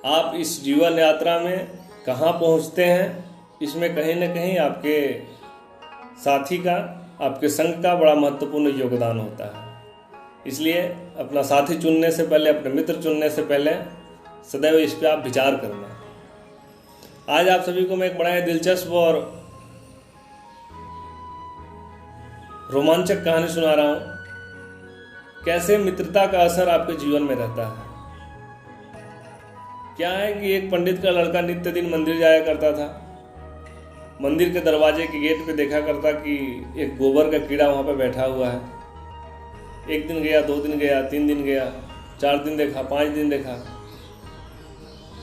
आप इस जीवन यात्रा में कहाँ पहुँचते हैं, इसमें कहीं ना कहीं आपके साथी का, आपके संग का बड़ा महत्वपूर्ण योगदान होता है। इसलिए अपना साथी चुनने से पहले, अपने मित्र चुनने से पहले सदैव इस पर आप विचार करना। आज आप सभी को मैं एक बड़ा ही दिलचस्प और रोमांचक कहानी सुना रहा हूँ, कैसे मित्रता का असर आपके जीवन में रहता है। क्या है कि एक पंडित का लड़का नित्य दिन मंदिर जाया करता था। मंदिर के दरवाजे के गेट पे देखा करता कि एक गोबर का कीड़ा वहाँ पे बैठा हुआ है। एक दिन गया, 2 दिन गया, 3 दिन गया, 4 दिन देखा, 5 दिन देखा।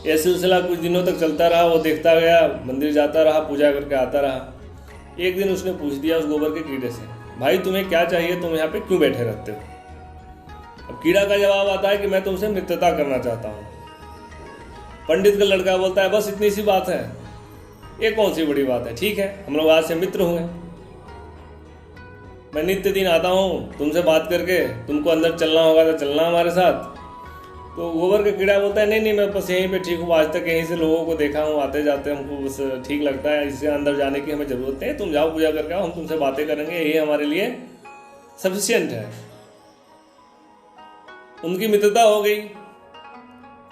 यह सिलसिला कुछ दिनों तक चलता रहा। वो देखता गया, मंदिर जाता रहा, पूजा करके आता रहा। एक दिन उसने पूछ दिया उस गोबर के कीड़े से, भाई तुम्हें क्या चाहिए, तुम यहाँ पे क्यों बैठे रहते हो? अब कीड़ा का जवाब आता है कि मैं तुमसे मित्रता करना चाहता हूँ। पंडित का लड़का बोलता है, बस इतनी सी बात है, ये कौन सी बड़ी बात है, ठीक है हम लोग आज से मित्र हुए। मैं नित्य दिन आता हूँ तुमसे बात करके, तुमको अंदर चलना होगा तो चलना हमारे साथ। तो गोबर का कीड़ा बोलता है, नहीं मैं बस यहीं पे ठीक हूँ, आज तक यहीं से लोगों को देखा हूँ आते जाते, हमको बस ठीक लगता है, इससे अंदर जाने की हमें ज़रूरत नहीं है, तुम जाओ पूजा करके आओ, हम तुमसे बातें करेंगे, यही हमारे लिए सफिशिएंट है। उनकी मित्रता हो गई।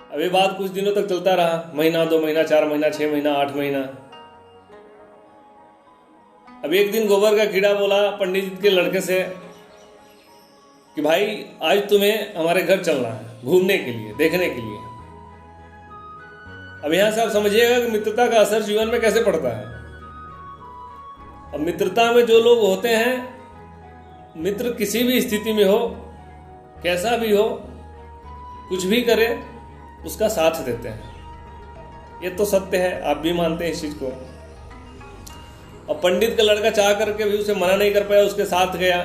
अब ये बात कुछ दिनों तक चलता रहा, महीना, 2 महीना, 4 महीना, 6 महीना, 8 महीना। अब एक दिन गोबर का कीड़ा बोला पंडित जी के लड़के से कि भाई आज तुम्हें हमारे घर चलना है घूमने के लिए, देखने के लिए। अब यहां से आप समझिएगा कि मित्रता का असर जीवन में कैसे पड़ता है। अब मित्रता में जो लोग होते हैं, मित्र किसी भी स्थिति में हो, कैसा भी हो, कुछ भी करे, उसका साथ देते हैं। ये तो सत्य है, आप भी मानते हैं इस चीज को। और पंडित का लड़का चाह करके भी उसे मना नहीं कर पाया, उसके साथ गया।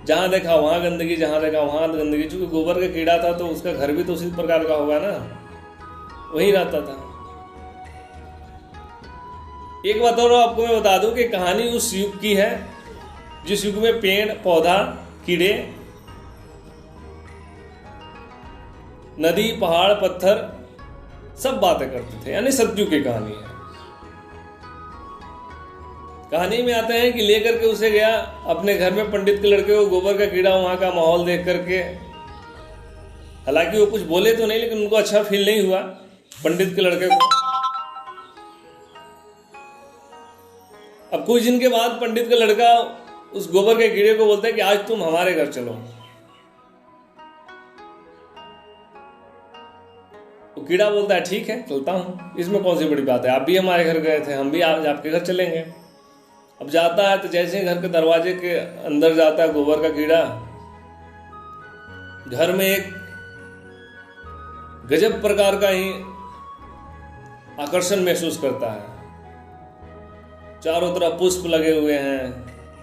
जहां देखा वहां गंदगी, जहां देखा वहां गंदगी। चूंकि गोबर का कीड़ा था तो उसका घर भी तो उसी प्रकार का होगा ना, वही रहता था। एक बात और आपको मैं बता दूं कि कहानी उस युग की है जिस युग में पेड़ पौधा, कीड़े, नदी, पहाड़, पत्थर सब बातें करते थे, यानी सतयुग की कहानी है। कहानी में आते हैं कि लेकर के उसे गया अपने घर में पंडित के लड़के को गोबर का कीड़ा, वहां का माहौल देख करके। हालांकि वो कुछ बोले तो नहीं, लेकिन उनको अच्छा फील नहीं हुआ पंडित के लड़के को। अब कुछ दिन के बाद पंडित का लड़का उस गोबर के कीड़े को बोलता है कि आज तुम हमारे घर चलो। तो कीड़ा बोलता है ठीक है चलता हूं, इसमें कौन सी बड़ी बात है, आप भी हमारे घर गए थे, हम भी आज आपके घर चलेंगे। अब जाता है तो जैसे ही घर के दरवाजे के अंदर जाता है गोबर का कीड़ा, घर में एक गजब प्रकार का ही आकर्षण महसूस करता है। चारों तरफ पुष्प लगे हुए हैं,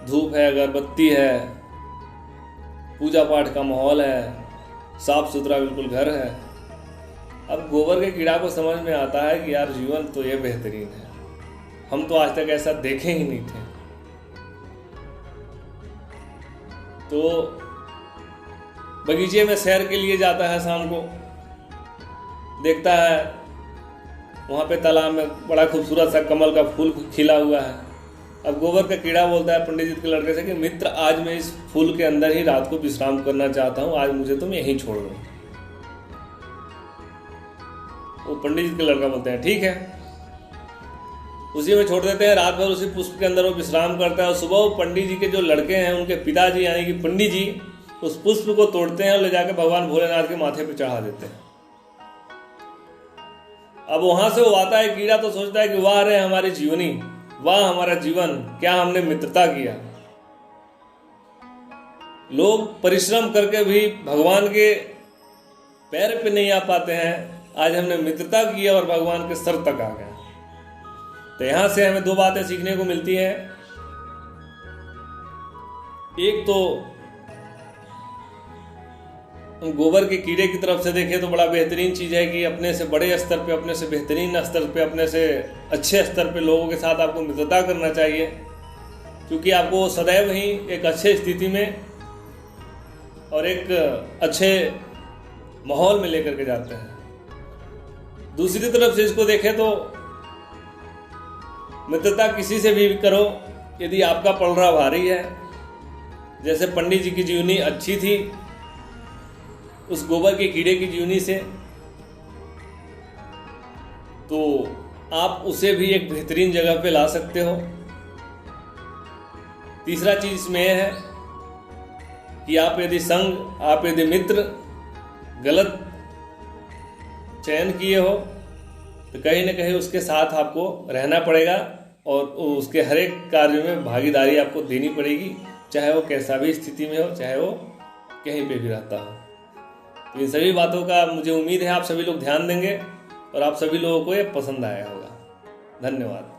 धूप है, अगरबत्ती है, पूजा पाठ का माहौल है, साफ सुथरा बिल्कुल घर है। अब गोबर के कीड़ा को समझ में आता है कि यार जीवन तो ये बेहतरीन है, हम तो आज तक ऐसा देखे ही नहीं थे। तो बगीचे में सैर के लिए जाता है, शाम को देखता है वहाँ पे तालाब में बड़ा खूबसूरत सा कमल का फूल खिला हुआ है। अब गोबर का कीड़ा बोलता है पंडित जी के लड़के से कि मित्र आज मैं इस फूल के अंदर ही रात को विश्राम करना चाहता हूँ, आज मुझे तुम यहीं छोड़ दो। वो पंडित जी के लड़का बोलते हैं ठीक है, उसी में छोड़ देते हैं। रात भर उसी पुष्प के अंदर वो विश्राम करता है। और सुबह वो पंडित जी के जो लड़के हैं, उनके पिताजी यानी कि पंडित जी, उस पुष्प को तोड़ते हैं और ले जाकर भगवान भोलेनाथ के माथे पे चढ़ा देते हैं। अब वहां से वो आता है कीड़ा तो सोचता है कि वाह रे हमारी जीवनी, वाह हमारा जीवन, क्या हमने मित्रता किया। लोग परिश्रम करके भी भगवान के पैर पे नहीं आ पाते हैं, आज हमने मित्रता की और भगवान के सर तक आ गए। तो यहां से हमें 2 बातें सीखने को मिलती है। एक तो गोबर के कीड़े की तरफ से देखें तो बड़ा बेहतरीन चीज़ है कि अपने से बड़े स्तर पे, अपने से बेहतरीन स्तर पे, अपने से अच्छे स्तर पे लोगों के साथ आपको मित्रता करना चाहिए, क्योंकि आपको सदैव ही एक अच्छे स्थिति में और एक अच्छे माहौल में लेकर के जाते हैं। दूसरी तरफ से इसको देखें तो मित्रता किसी से भी करो यदि आपका पलड़ा भारी है, जैसे पंडित जी की जीवनी अच्छी थी उस गोबर के कीड़े की जीवनी से, तो आप उसे भी एक बेहतरीन जगह पे ला सकते हो। तीसरा चीज इसमें यह है कि आप यदि मित्र गलत चयन किए हो तो कहीं ना कहीं उसके साथ आपको रहना पड़ेगा और उसके हर एक कार्य में भागीदारी आपको देनी पड़ेगी, चाहे वो कैसा भी स्थिति में हो, चाहे वो कहीं पे भी रहता हो। तो इन सभी बातों का मुझे उम्मीद है आप सभी लोग ध्यान देंगे और आप सभी लोगों को ये पसंद आया होगा। धन्यवाद।